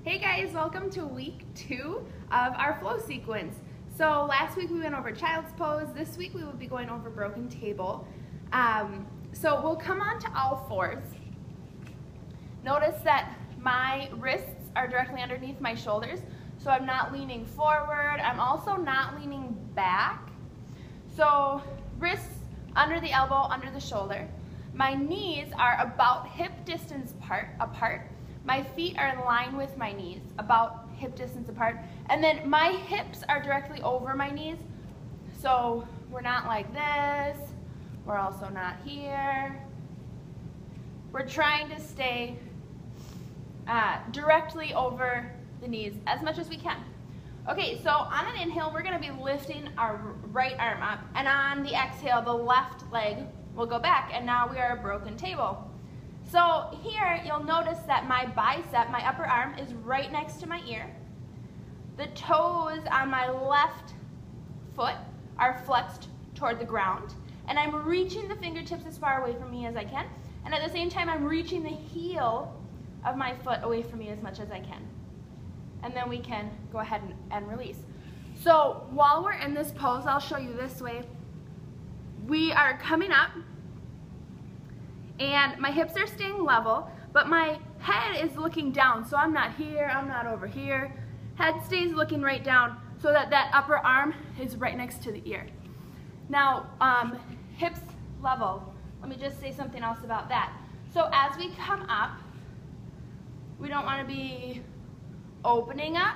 Hey guys, welcome to week 2 of our flow sequence. So last week we went over child's pose. This week we will be going over broken table. So we'll come on to all fours. Notice that my wrists are directly underneath my shoulders, so I'm not leaning forward. I'm also not leaning back. So wrists under the elbow, under the shoulder. My knees are about hip distance apart. My feet are in line with my knees, about hip distance apart. And then my hips are directly over my knees. So we're not like this. We're also not here. We're trying to stay directly over the knees as much as we can. Okay, so on an inhale, we're gonna be lifting our right arm up. And on the exhale, the left leg will go back. And now we are a broken table. So here, you'll notice that my bicep, my upper arm, is right next to my ear. The toes on my left foot are flexed toward the ground. And I'm reaching the fingertips as far away from me as I can. And at the same time, I'm reaching the heel of my foot away from me as much as I can. And then we can go ahead and release. So while we're in this pose, I'll show you this way. We are coming up. And my hips are staying level, but my head is looking down. So I'm not here, I'm not over here. Head stays looking right down so that that upper arm is right next to the ear. Now, hips level. Let me just say something else about that. So as we come up, we don't want to be opening up.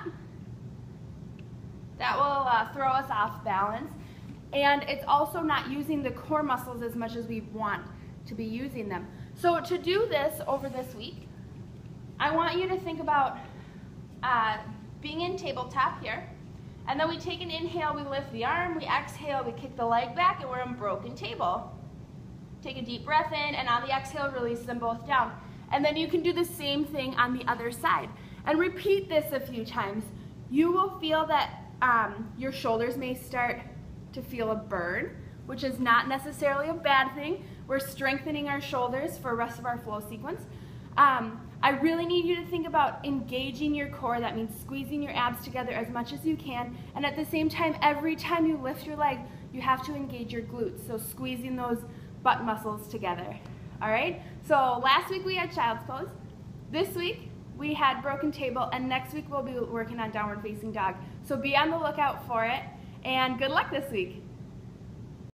That will throw us off balance. And it's also not using the core muscles as much as we want to be using them. So to do this over this week, I want you to think about being in tabletop here, and then we take an inhale, we lift the arm, we exhale, we kick the leg back, and we're in broken table. Take a deep breath in, and on the exhale, release them both down. And then you can do the same thing on the other side. And repeat this a few times. You will feel that your shoulders may start to feel a burn, which is not necessarily a bad thing. We're strengthening our shoulders for the rest of our flow sequence. I really need you to think about engaging your core. That means squeezing your abs together as much as you can. And at the same time, every time you lift your leg, you have to engage your glutes. So squeezing those butt muscles together. All right? So last week we had child's pose. This week we had broken table. And next week we'll be working on downward facing dog. So be on the lookout for it. And good luck this week.